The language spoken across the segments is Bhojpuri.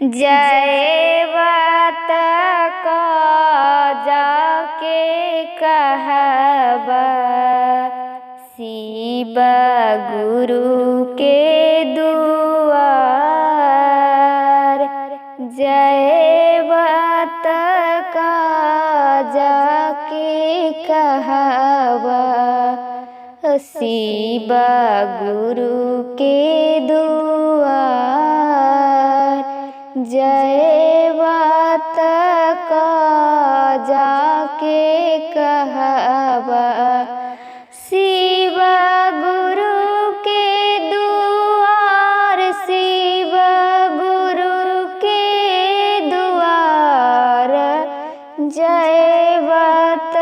जयवत का जाके कहबा शिव गुरु के दुआर। जयवत का जाके कहबा शिव गुरु के दुआर। जयवत का जाके कहबा शिव गुरु के दुआर। शिव गुरु के दुआर। जयवत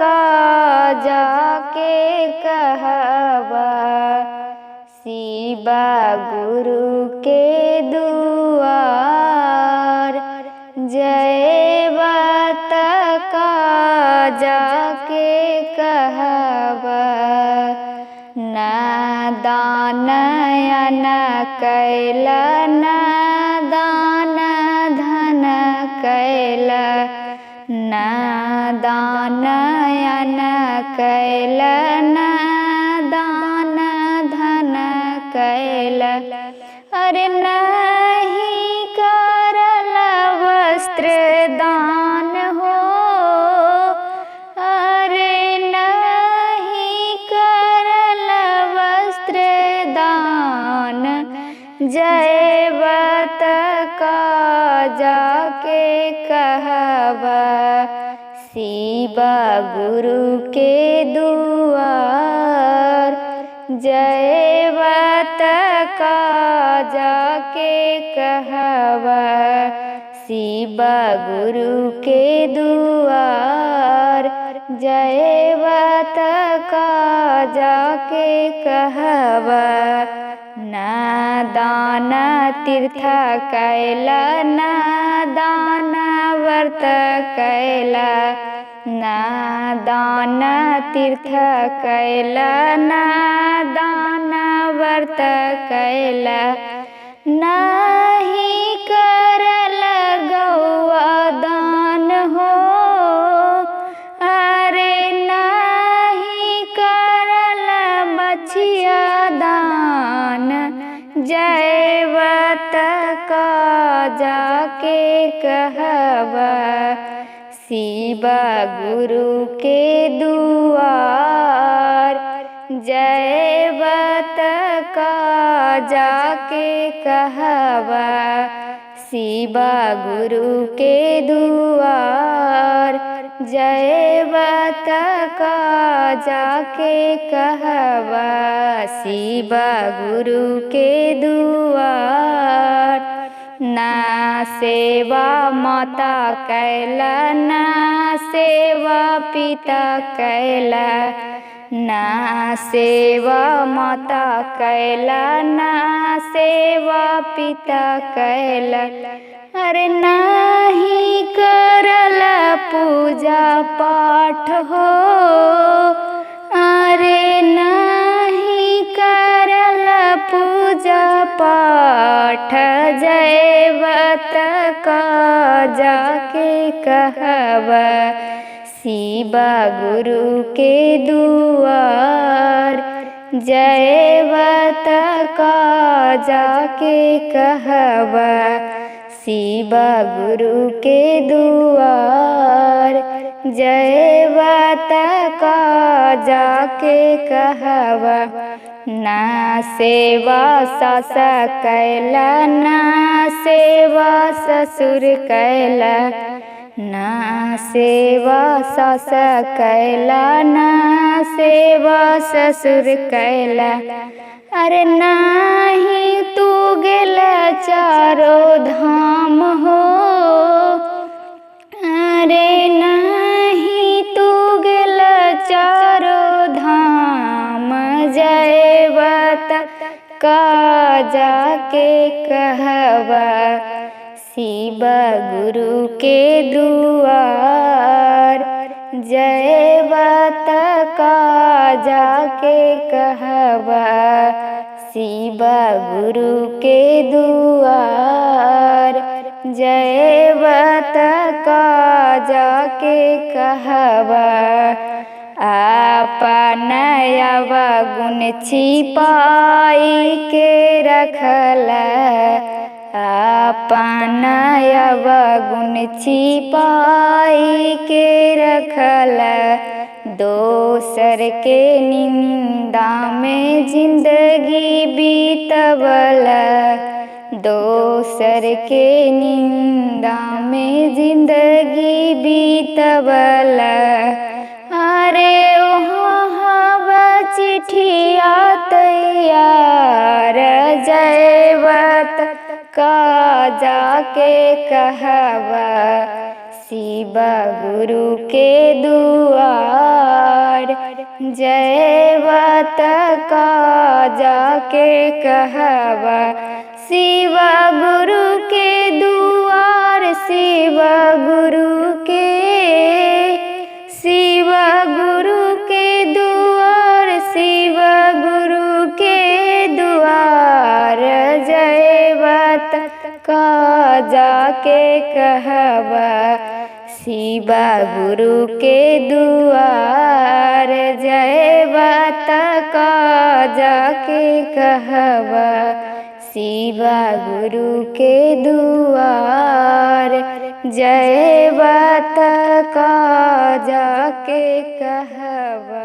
का जाके कहबा शिव गुरु के दुआर। जयवत का जाके कहबा न दान न कैल न दान धन कैल। न दान न कैल न दान धन कैल। अरे नहीं करल वस्त्र दान हो। अरे नहीं करल वस्त्र दान। जयवत का जाके कहबा शिव गुरु के दुआर। जयवत का जाके कहबा शिव गुरु के दुआर। जयवत का जाके कहबा न दान तीर्थ कैल न दान व्रत कैल। न दान तीर्थ कैल न दान व्रत कैल। नहीं करल गौआ दान हो। अरे नहीं करल बछिया दान। जयवत का जाके कहबा शिव गुरु के दुआर। जयवत का जाके कहबा शिव गुरु के दुआर। जयवत का जाके कहबा शिव गुरु के दुआर। ना सेवा माता कैल न सेवा पिता कैल। ना सेवा माता कैल न सेवा पिता कैल। अरे नहीं करल पूजा पाठ हो। अरे नहीं करल पूजा पाठ। जयवत का जाके कहबा शिव गुरु के दुआर। जयवत का जाके कहबा शिव गुरु के दुआर। जयवत का जाके कहबा ना सेवा सास कैल न सेवा ससुर कैल। ना सेवा सास कैल न सेवा ससुर कैल। अरे नहीं तू गेल चारो धाम हो। अरे नहीं तू गेल चारो धाम। जयवत का जाके कहबा शिव गुरु के दुआर। जयवत का जाके कहबा शिव गुरु के दुआर। जयवत का जाके कहवा आपन अवगुण छिपाई के रखल आपन अवगुण छिपाई के रखल दोसर के निंदा में जिंदगी बीतवल दोसर के निंदा में जिंदगी बीतवल अरे वहाँ चिट्ठिया तैयार जयवत का जाके कहवा शिव गुरु के दुआर जयवत का जाके कहवा शिव गुरु के दुआर शिव गुरु के दुआर शिव गुरु के दुआर जयवत का जाके कहवा शिव गुरु के दुआर जयवत का जाके कहवा शिव गुरु के दुआर जयवत का जाके कहवा।